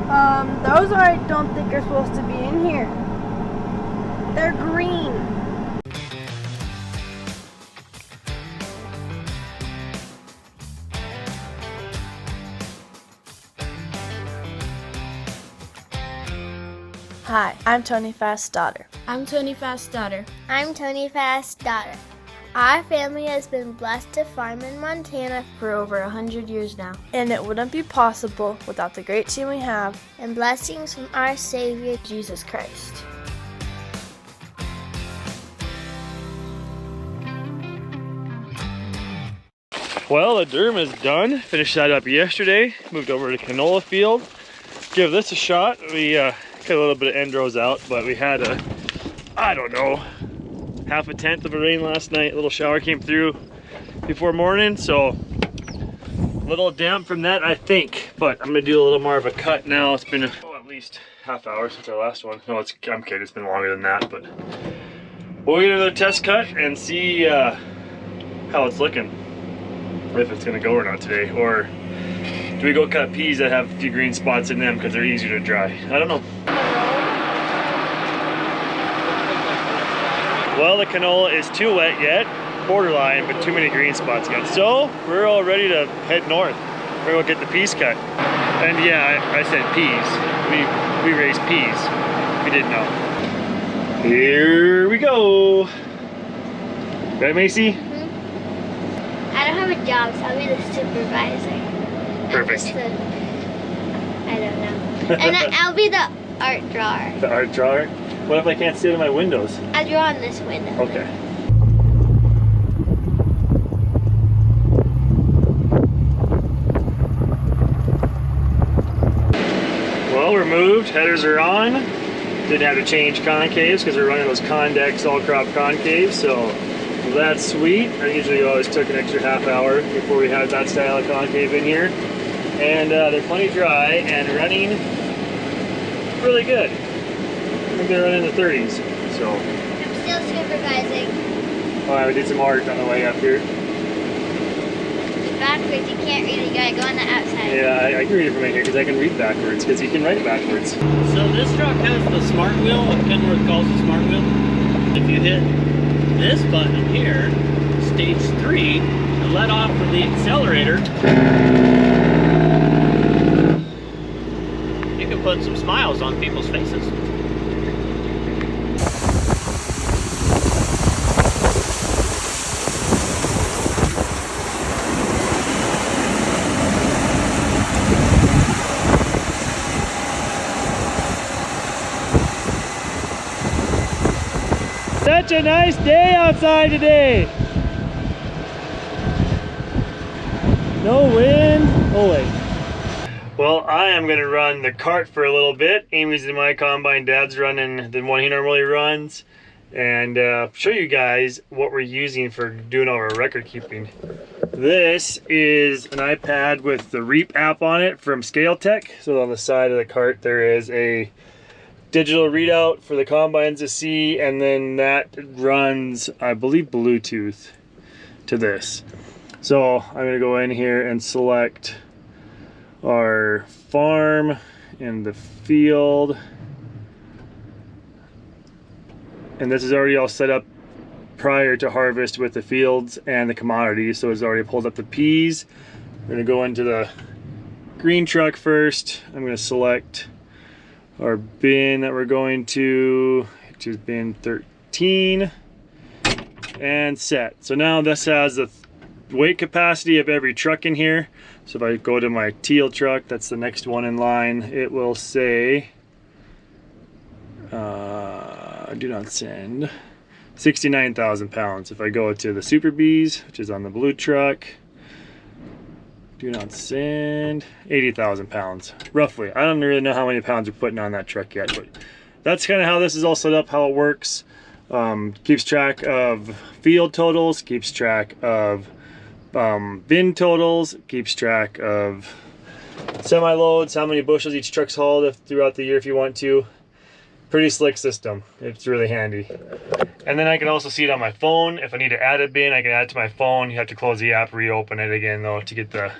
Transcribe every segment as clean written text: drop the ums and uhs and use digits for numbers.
Those I don't think are supposed to be in here. They're green. Hi, I'm Tony Fast's daughter. I'm Tony Fast's daughter. I'm Tony Fast's daughter. Our family has been blessed to farm in Montana For over 100 years now. And it wouldn't be possible without the great team we have and blessings from our Savior, Jesus Christ. Well, the durum is done. Finished that up yesterday. Moved over to canola field. Give this a shot. We got a little bit of end rows out, but we had a, I don't know, half a tenth of a rain last night. A little shower came through before morning, so a little damp from that, I think. But I'm gonna do a little more of a cut now. It's been at least half hour since our last one. No, I'm kidding. It's been longer than that, but we'll get another test cut and see how it's looking. If it's gonna go or not today, or do we go cut peas that have a few green spots in them because they're easier to dry? I don't know. Well, the canola is too wet yet, borderline, but too many green spots yet. So we're all ready to head north. We're gonna get the peas cut. And yeah, I said peas. We raise peas. If you didn't know. Here we go. Right, Macy? I don't have a job, so I'll be the supervisor. Perfect. I don't know. And I'll be the art drawer. The art drawer? What if I can't see it in my windows? I'll draw on this window. Okay. Well, we're moved. Headers are on. Didn't have to change concaves because we're running those Condex all crop concaves, so that's sweet. I usually always took an extra half hour before we had that style of concave in here. And they're plenty dry and running really good. I think they're running in the 30s. So I'm still supervising. all right, we did some art on the way up here. Backwards, you can't read it. You gotta go on the outside. Yeah, I can read it from right here because I can read backwards because you can write backwards. So this truck has the smart wheel, what Kenworth calls the smart wheel. If you hit this button here, stage 3, and let off from the accelerator, you can put some smiles on people's faces. Such a nice day outside today. No wind. Oh wait. Well, I am gonna run the cart for a little bit. Amy's in my combine, Dad's running the one he normally runs, and show you guys what we're using for doing all our record keeping. This is an iPad with the Reap app on it from Scale-Tec. So on the side of the cart there is a digital readout for the combines to see, and then that runs, I believe, Bluetooth to this. So I'm gonna go in here and select our farm and the field, and this is already all set up prior to harvest with the fields and the commodities, so it's already pulled up the peas. We're gonna go into the green truck first. I'm gonna select our bin that we're going to, which is bin 13, and set. So now this has the weight capacity of every truck in here. So if I go to my teal truck, that's the next one in line, it will say do not send 69,000 pounds. If I go to the Super Bees, which is on the blue truck, do not send 80,000 pounds, roughly. I don't really know how many pounds we're putting on that truck yet, but that's kind of how this is all set up, how it works. Keeps track of field totals, keeps track of bin totals, keeps track of semi-loads, how many bushels each truck's hauled throughout the year if you want to. Pretty slick system. It's really handy. And then I can also see it on my phone. If I need to add a bin, I can add it to my phone. You have to close the app, reopen it again though to get the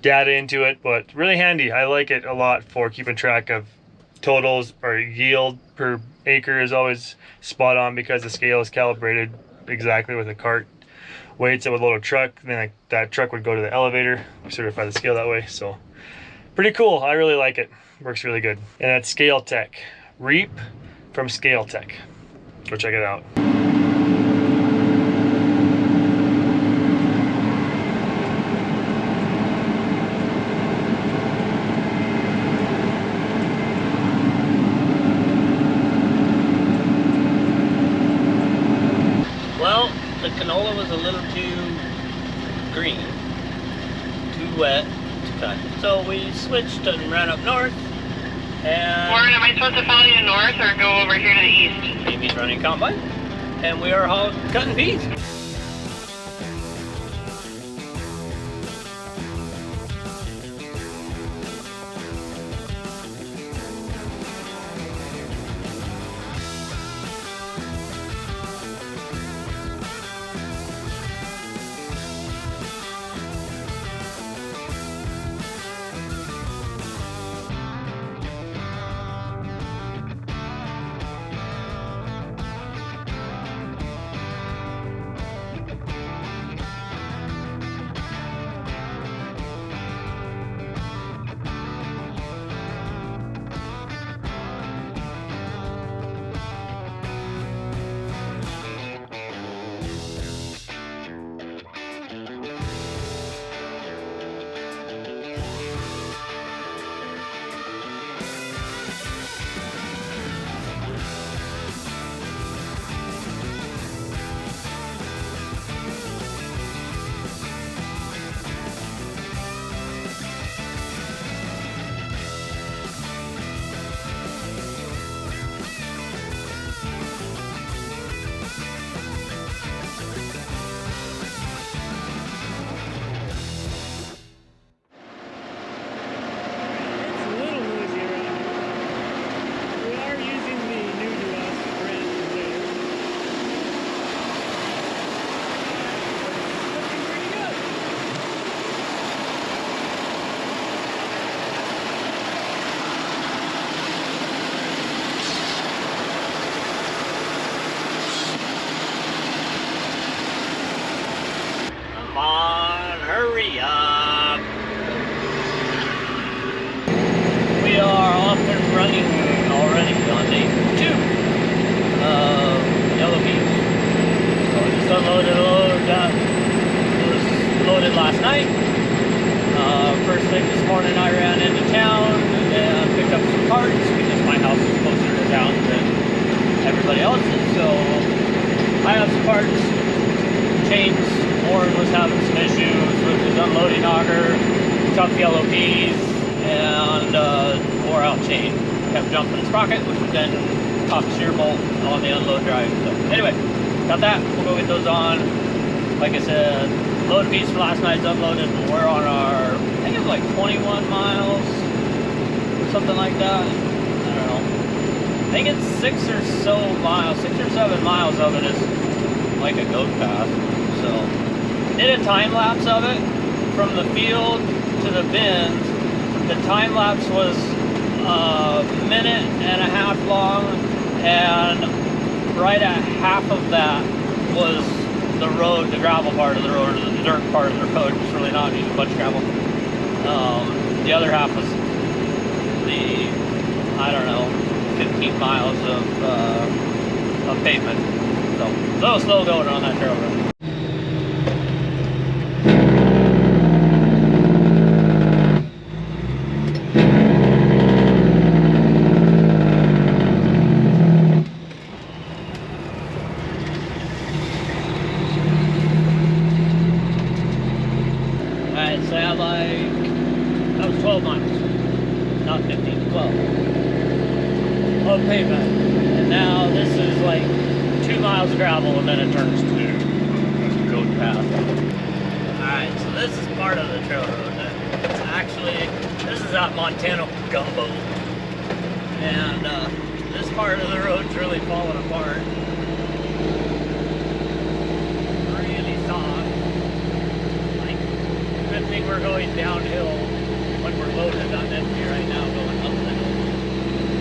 data into it, but really handy. I like it a lot for keeping track of totals, or yield per acre is always spot on because the scale is calibrated exactly with a cart weights. It would load a truck, then that truck would go to the elevator. We certify the scale that way, so pretty cool. I really like it. Works really good. And that's Scale-Tec. Reap from Scale-Tec. Go check it out. Well, the canola was a little too green, too wet to cut. So we switched and ran up north. And Warren, am I supposed to follow you north or go over here to the east? Amy's running combine, and we are all cutting peas. Come on, hurry up. We are off and running already on day 2 of yellow peas. So I just unloaded a load that was loaded last night. First thing this morning I ran into town and picked up some parts because my house is closer to town than everybody else's. So I have some parts, chains. Warren was having some issues with his unloading auger, tough yellow peas, and wore out chain. Kept jumping his sprocket, which would then pop shear bolt on the unload drive. So anyway, got that. We'll go get those on. Like I said, load piece from last night's unloaded, and we're on our, I think it was like 21 miles, something like that. I don't know. I think it's 6 or 7 miles of it is like a goat path. So did a time lapse of it from the field to the bins. The time lapse was a minute and a half long, and right at half of that was the road, the gravel part of the road, or the dirt part of the road. It's really not even much gravel. The other half was the, I don't know, 15 miles of pavement. So a little slow going on that trail road. So I had that was 12 miles, not 15, 12 of pavement, and now this is like 2 miles of gravel, and then it turns to a goat path. Alright, so this is part of the trail road. It's actually, this is out Montana Gumbo, and this part of the road's really falling apart. Really soft. Like, good thing we're going downhill when we're loaded. I'm empty right now going up the hill.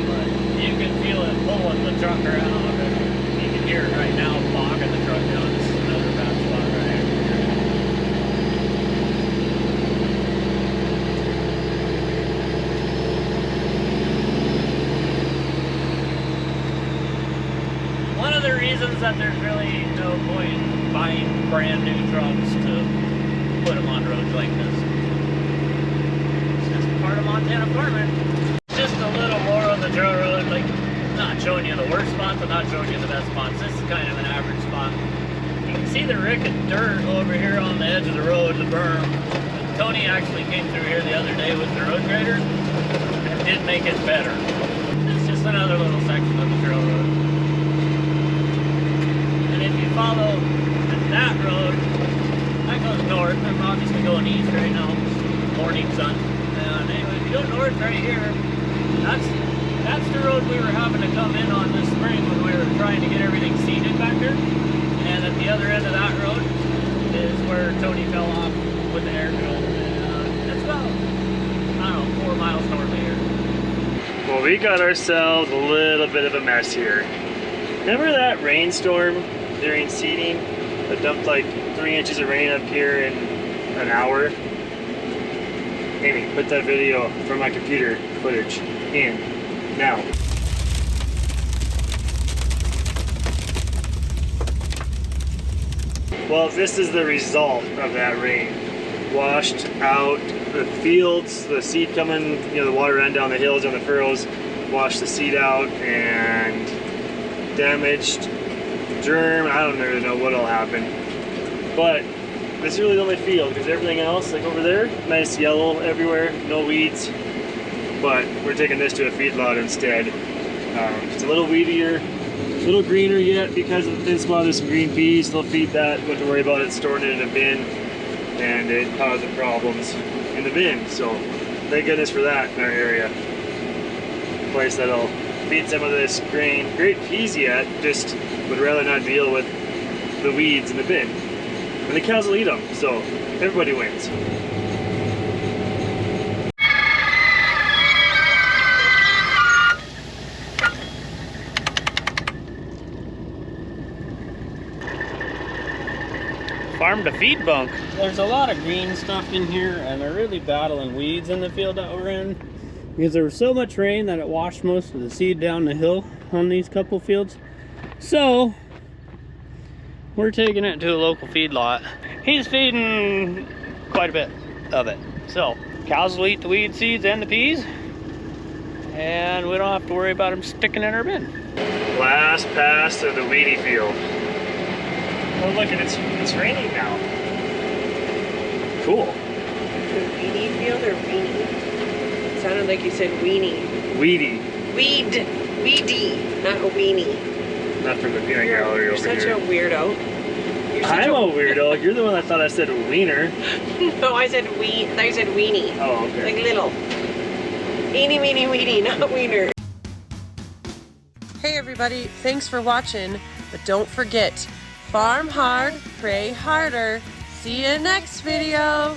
But you can feel it pulling the truck around, and you can hear it right now bogging the truck down. This is another bad spot right here. One of the reasons that there's really no point in buying brand new trucks to put them on roads like this. It's just part of Montana farming. It's just a little more on the trail road, like not showing you the worst spots, I'm not showing you the best spots. This is kind of an average spot. You can see the rick of dirt over here on the edge of the road, the berm. Tony actually came through here the other day with the road grader and did make it better. It's just another little section of the trail road. Follow that road, that goes north. I'm obviously going east right now, morning sun. And anyway, if you go north right here, that's the road we were having to come in on this spring when we were trying to get everything seeded back there. And at the other end of that road is where Tony fell off with the air drill. And it's about, I don't know, 4 miles north of here. Well, we got ourselves a little bit of a mess here. Remember that rainstorm during seeding that dumped like 3 inches of rain up here in an hour? Amy, put that video from my computer footage in now. Well, this is the result of that rain. Washed out the fields, the seed coming, you know, the water ran down the hills and the furrows, washed the seed out and damaged germ. I don't really know what'll happen, but this is really the only field because everything else, like over there, nice yellow everywhere, no weeds. But we're taking this to a feedlot instead. It's a little weedier, a little greener yet because of the thin spot. There's some green peas. They'll feed that. Don't have to worry about it storing it in a bin, and it causing problems in the bin. So thank goodness for that in our area. Place that'll feed some of this grain. Great peas yet, just would rather not deal with the weeds in the bin. And the cows will eat them, so everybody wins. Farm to feed bunk. There's a lot of green stuff in here, and they're really battling weeds in the field that we're in because there was so much rain that it washed most of the seed down the hill on these couple fields. So we're taking it to a local feedlot. He's feeding quite a bit of it. So cows will eat the weed seeds and the peas, and we don't have to worry about them sticking in our bin. Last pass of the weedy field. Oh look, it's raining now. Cool. The weedy field or weenie? It sounded like you said weenie. Weedy. Weedy, not a weenie. Not from the peanut gallery over here. You're such a weirdo. I'm a weirdo. You're the one that thought I said wiener. No, I said weenie. Oh, okay. Like little. Eeny, meeny, weenie, not wiener. Hey everybody, thanks for watching. But don't forget, farm hard, pray harder. See you next video.